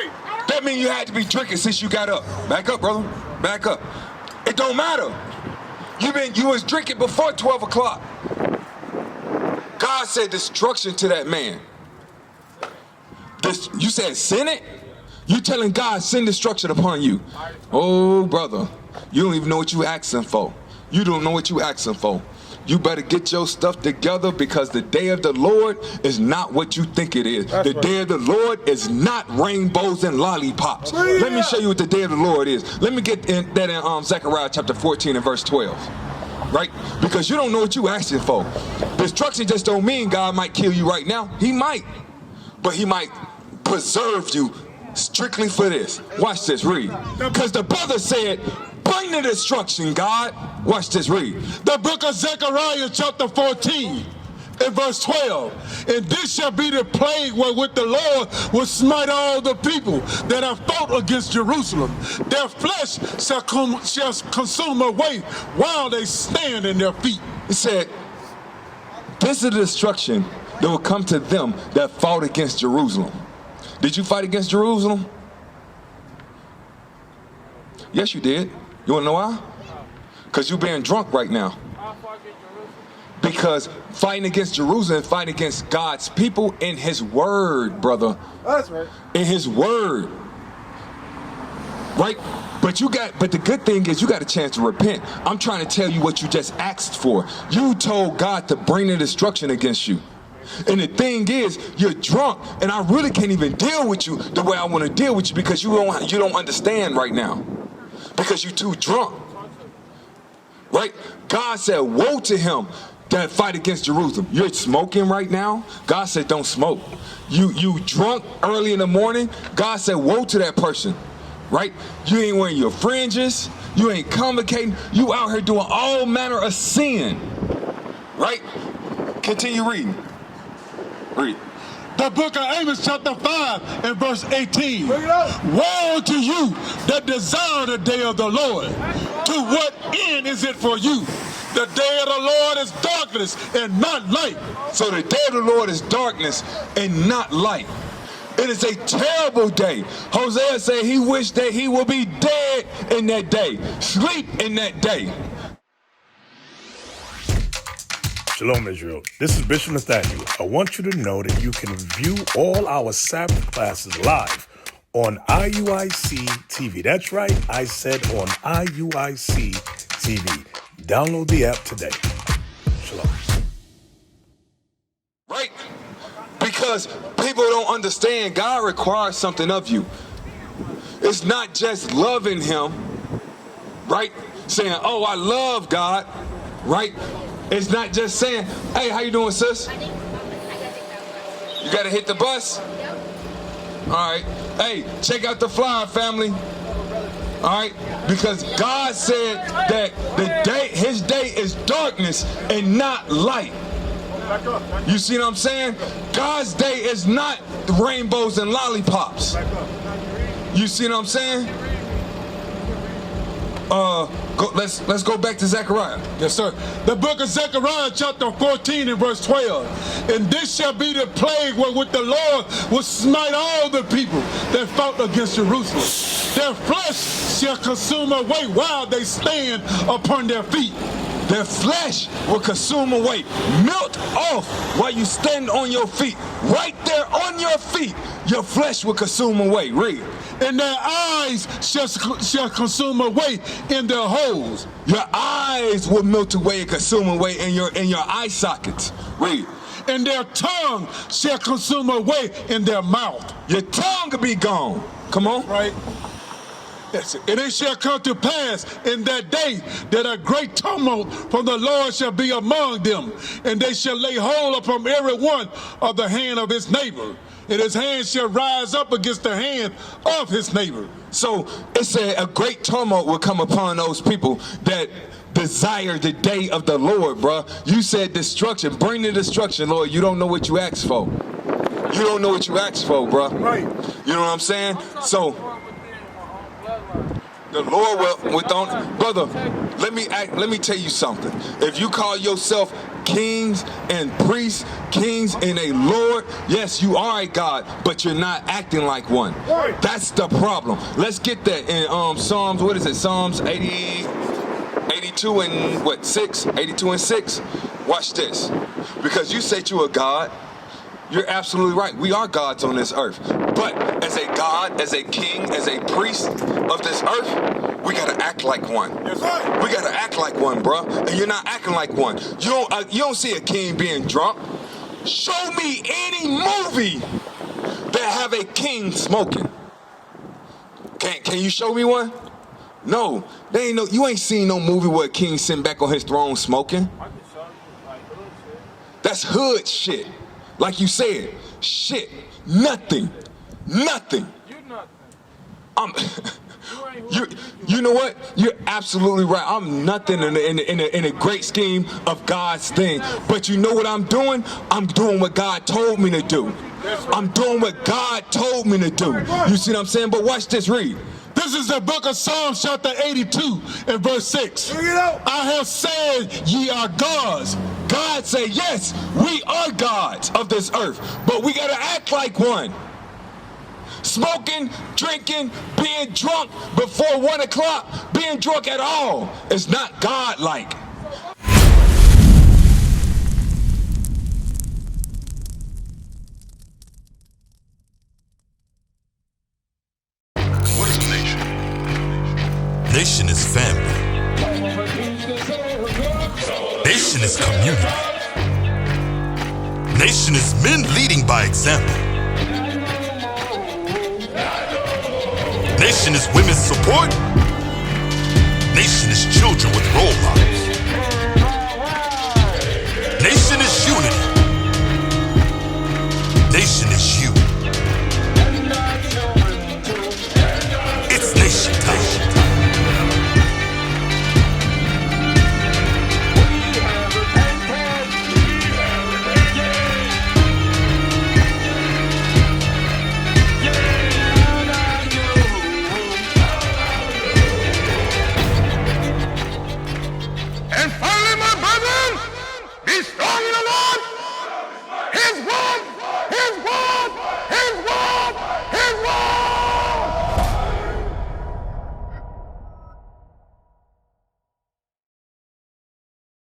right. That means you had to be drinking since you got up. Back up, brother. Back up. It don't matter. You was drinking before 12 o'clock. God said destruction to that man. You said sin it? You telling God send destruction upon you. Oh, brother. You don't even know what you asking for. You don't know what you asking for. You better get your stuff together, because the day of the Lord is not what you think it is. The day of the Lord is not rainbows and lollipops. Let me show you what the day of the Lord is. Let me get that in Zechariah chapter 14 and verse 12. Right? Because you don't know what you asking for. Destruction just don't mean God might kill you right now. He might. But he might preserve you strictly for this. Watch this, read. Because the brother said, bring the destruction, God. Watch this, read. The book of Zechariah chapter 14 and verse 12. And this shall be the plague wherewith the Lord will smite all the people that have fought against Jerusalem. Their flesh shall consume away while they stand in their feet. He said, this is the destruction that will come to them that fought against Jerusalem. Did you fight against Jerusalem? Yes, you did. You want to know why? Because you're being drunk right now. Because fighting against Jerusalem, fighting against God's people in his word, brother. That's right. In his word. Right? But the good thing is you got a chance to repent. I'm trying to tell you what you just asked for. You told God to bring the destruction against you. And the thing is, you're drunk, and I really can't even deal with you the way I want to deal with you, because you don't understand right now. Because you're too drunk. Right? God said, woe to him that fight against Jerusalem. You're smoking right now. God said, don't smoke. You drunk early in the morning. God said, woe to that person. Right? You ain't wearing your fringes. You ain't convocating. You out here doing all manner of sin. Right? Continue reading. Read. The book of Amos chapter 5 and verse 18. Woe to you that desire the day of the Lord. To what end is it for you? The day of the Lord is darkness and not light. So the day of the Lord is darkness and not light. It is a terrible day. Hosea said he wished that he would be dead in that day. Sleep in that day. Shalom, Israel. This is Bishop Nathaniel. I want you to know that you can view all our Sabbath classes live on IUIC TV. That's right, I said on IUIC TV. Download the app today. Shalom. Right? Because people don't understand God requires something of you. It's not just loving him, right? Saying, oh, I love God, right? It's not just saying, hey, how you doing, sis? You gotta hit the bus? All right. Hey, check out the flyer, family. All right? Because God said that his day is darkness and not light. You see what I'm saying? God's day is not rainbows and lollipops. You see what I'm saying? Let's go back to Zechariah. Yes, sir. The book of Zechariah chapter 14 and verse 12. And this shall be the plague wherewith the Lord will smite all the people that fought against Jerusalem. Their flesh shall consume away while they stand upon their feet. Their flesh will consume away. Melt off while you stand on your feet. Right there on your feet, your flesh will consume away. Read. And their eyes shall consume away in their holes. Your eyes will melt away and consume away in your eye sockets. Read. And their tongue shall consume away in their mouth. Your tongue will be gone. Come on. Right. And it shall come to pass in that day that a great tumult from the Lord shall be among them, and they shall lay hold upon every one of the hand of his neighbor, and his hand shall rise up against the hand of his neighbor. So it said a great tumult will come upon those people that desire the day of the Lord, bruh. You said destruction. Bring the destruction, Lord. You don't know what you asked for. You don't know what you asked for, bruh. Right. You know what I'm saying? So the Lord will, brother, let me tell you something. If you call yourself kings and priests, kings and a Lord. Yes, you are a God, but you're not acting like one. That's the problem. Let's get that in Psalms, what is it? Psalms 82 and what, 6? 82 and 6. Watch this. Because you say you're a God, you're absolutely right. We are gods on this earth. But as a God, as a king, as a priest of this earth, we gotta act like one. Yes, sir. We gotta act like one, bro. And you're not acting like one. You don't see a king being drunk. Show me any movie that have a king smoking. Can you show me one? No, they ain't no. You ain't seen no movie where a king sitting back on his throne smoking. That's hood shit. Like you said, shit, nothing. You know what? You're absolutely right. I'm nothing in a great scheme of God's thing. But you know what I'm doing? I'm doing what God told me to do. I'm doing what God told me to do. You see what I'm saying? But watch this, read. This is the book of Psalms chapter 82 and verse 6. I have said ye are gods. God say, yes, we are gods of this earth, but we gotta act like one. Smoking, drinking, being drunk before 1 o'clock, being drunk at all is not God-like. What is a nation? Nation is family. Nation is community. Nation is men leading by example. Nation is women's support. Nation is children with role models. Nation is unity. Nation is you.